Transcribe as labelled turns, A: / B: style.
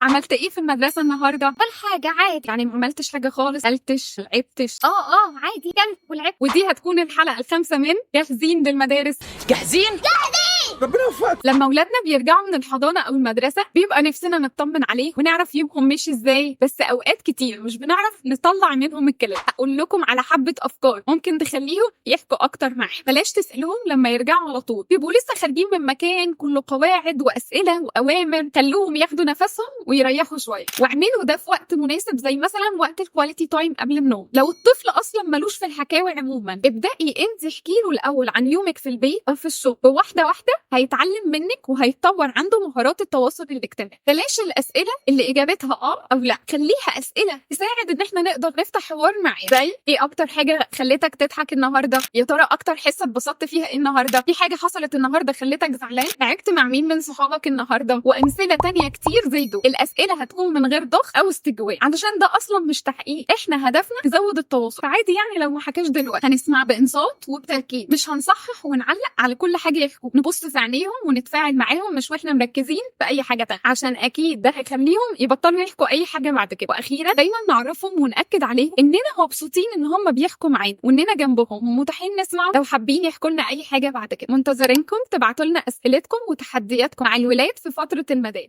A: عملت ايه في المدرسة النهاردة؟
B: ولا حاجة عادي.
A: يعني ما عملتش حاجة خالص، قلتش لعبتش؟
B: عادي كلت ولعبت.
A: ودي هتكون الحلقة الخامسة من جاهزين للمدارس.
C: جاهزين؟
D: ربنا يوفقك.
A: لما اولادنا بيرجعوا من الحضانة او المدرسة بيبقى نفسنا نطمن عليه ونعرف يومهم ماشي ازاي، بس اوقات كتير مش بنعرف نطلع منهم الكلام. هقول لكم على حبة افكار ممكن تخليهم يحكوا اكتر معاك. بلاش تسألهم لما يرجعوا على طول، بيبقوا لسه خارجين من مكان كله قواعد واسئلة واوامر. خلوهم ياخدوا نفسهم ويريحوا شوية، واعملوا ده في وقت مناسب زي مثلا وقت الكواليتي تايم قبل النوم. لو الطفل اصلا ملوش في الحكاوي عموما، ابدأي انت احكي له الاول عن يومك في البيت او في الشغل، واحدة واحدة هيتعلم منك وهيتطور عنده مهارات التواصل الاجتماعي. بلاش الاسئله اللي اجابتها او لا، خليها اسئله تساعد ان احنا نقدر نفتح حوار معاه. زي ايه اكتر حاجه خلتك تضحك النهارده؟ يا ترى اكتر حصه اتبسطت فيها ايه النهارده؟ في حاجه حصلت النهارده خلتك زعلان؟ لعبت مع مين من صحابك النهارده؟ وامثله تانية كتير زي دول. الاسئله هتكون من غير ضغط او استجواب، علشان ده اصلا مش تحقيق، احنا هدفنا نزود التواصل. فعادي يعني لو ما حكاش دلوقتي، هنسمع بانصات وبتركيز، مش هنصحح ونعلق على كل حاجه يحكوا. نبص في عينيهم ونتفاعل معاهم، مش واحنا مركزين في اي حاجه تانية، عشان اكيد ده هيخليهم يبطلوا يحكوا اي حاجه بعد كده. واخيرا دايما نعرفهم وناكد عليهم اننا مبسوطين ان هم بيحكوا معانا واننا جنبهم ومتاحين نسمع لو حابين يحكوا لنا اي حاجه بعد كده. منتظرينكم تبعتوا لنا اسئلتكم وتحدياتكم مع الولاد في فتره المدارس.